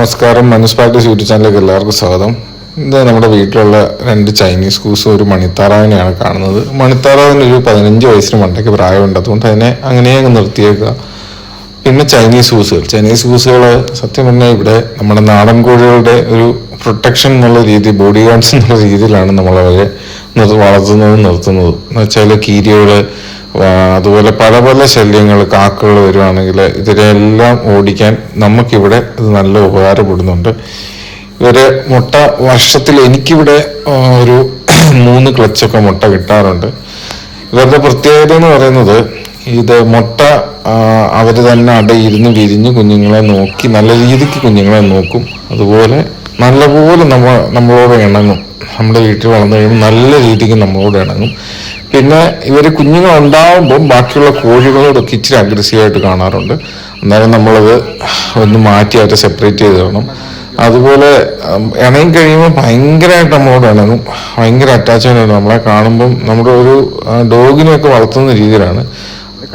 നമസ്കാരം. Municipality YouTube ചാനലിലേക്ക് എല്ലാവർക്കും സ്വാഗതം. ഇത് നമ്മുടെ വീട്ടിലുള്ള 2 ചൈനീസ് കൂസും ഒരു മണിത്താറാവിനെയാണ് കാണുന്നത്. മണിത്താറാവിന് ഒരു 15 വയസ്സിന് മണ്ടയ്ക്ക് പ്രായമുണ്ട്, അതുകൊണ്ട് അതിനെ അങ്ങനെ അങ്ങ് നിർത്തിയേക്കുക. പിന്നെ ചൈനീസ് കൂസുകൾ സത്യം പറഞ്ഞാൽ ഇവിടെ നമ്മുടെ നാടൻ കോഴികളുടെ ഒരു പ്രൊട്ടക്ഷൻ എന്നുള്ള രീതി, ബോഡി ഗാർഡ്സ് എന്നുള്ള രീതിയിലാണ് നമ്മളവരെ വളർത്തുന്നതും നിർത്തുന്നതും. എന്ന് വെച്ചാൽ കീരികൾ, അതുപോലെ പല പല ശല്യങ്ങൾ, കാക്കകൾ വരുവാണെങ്കിൽ ഇതിനെല്ലാം ഓടിക്കാൻ നമുക്കിവിടെ ഇത് നല്ല ഉപകാരപ്പെടുന്നുണ്ട്. ഇവര് മുട്ട വർഷത്തിൽ എനിക്കിവിടെ ഒരു 3 ക്ലച്ചൊക്കെ മുട്ട കിട്ടാറുണ്ട്. ഇവരുടെ പ്രത്യേകത എന്ന് പറയുന്നത് ഇത് മുട്ട അവർ തന്നെ അടയിരുന്ന് വിരിഞ്ഞ് കുഞ്ഞുങ്ങളെ നോക്കി നല്ല രീതിക്ക് കുഞ്ഞുങ്ങളെ നോക്കും. അതുപോലെ നല്ലപോലെ നമ്മളോട് ഇണങ്ങും. നമ്മുടെ വീട്ടിൽ വളർന്നു കഴിയുമ്പോൾ നല്ല രീതിക്ക് നമ്മളോട് ഇണങ്ങും. പിന്നെ ഇവർ കുഞ്ഞുങ്ങൾ ഉണ്ടാകുമ്പോൾ ബാക്കിയുള്ള കോഴികളോടൊക്കെ ഇച്ചിരി അഗ്രസീവായിട്ട് കാണാറുണ്ട്. എന്നാലും നമ്മളത് ഒന്ന് മാറ്റി അവരെ സെപ്പറേറ്റ് ചെയ്ത് തരണം. അതുപോലെ ഇണങ്ങി കഴിയുമ്പോൾ ഭയങ്കരമായിട്ട് നമ്മളോട് ഇണങ്ങും, ഭയങ്കര അറ്റാച്ച്മെന്റ്. നമ്മളെ കാണുമ്പം നമ്മുടെ ഒരു ഡോഗിനെയൊക്കെ വളർത്തുന്ന രീതിയിലാണ്.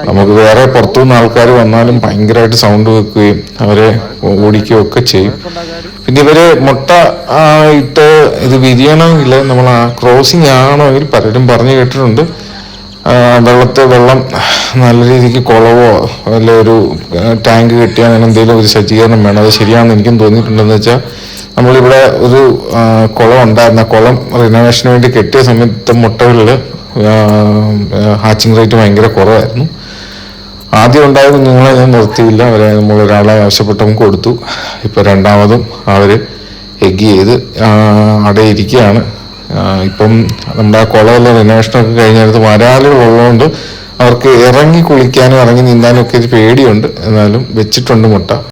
നമുക്ക് വേറെ പുറത്തുനിന്ന് ആൾക്കാർ വന്നാലും ഭയങ്കരമായിട്ട് സൗണ്ട് വെക്കുകയും അവരെ ഓടിക്കുകയും ഒക്കെ ചെയ്യും. പിന്നെ ഇവര് മുട്ട ഇട്ട് ഇത് വിരിയണമെങ്കിൽ നമ്മൾ ക്രോസിങ് ആകണമെങ്കിൽ പലരും പറഞ്ഞു കേട്ടിട്ടുണ്ട് വെള്ളം നല്ല രീതിക്ക് കുളവോ അല്ലെ ഒരു ടാങ്ക് കെട്ടിയോ അങ്ങനെ എന്തെങ്കിലും ഒരു സജ്ജീകരണം വേണം. അത് ശരിയാണെന്ന് എനിക്കും തോന്നിയിട്ടുണ്ടെന്ന് വെച്ചാൽ നമ്മളിവിടെ ഒരു കുളം ഉണ്ടായിരുന്ന കുളം റിനോവേഷന് വേണ്ടി കെട്ടിയ സമയത്ത് മുട്ടകളിൽ ഹാച്ചിങ് റേറ്റ് ഭയങ്കര കുറവായിരുന്നു. ആദ്യം ഉണ്ടായ കുഞ്ഞുങ്ങളെ ഞാൻ നിർത്തിയില്ല, അവരെ നമ്മൾ ഒരാളെ ആവശ്യപ്പെട്ടവൻ കൊടുത്തു. ഇപ്പം രണ്ടാമതും അവർ എഗ് ചെയ്ത് അടയിരിക്കുകയാണ്. ഇപ്പം നമ്മുടെ ആ കുളമെല്ലാം റിനോവേഷനൊക്കെ കഴിഞ്ഞിടത്ത് വരാലുകൾ ഉള്ളതുകൊണ്ട് അവർക്ക് ഇറങ്ങി കുളിക്കാനും ഇറങ്ങി നീന്താനും ഒക്കെ ഒരു പേടിയുണ്ട്. എന്നാലും വെച്ചിട്ടുണ്ട് മുട്ട.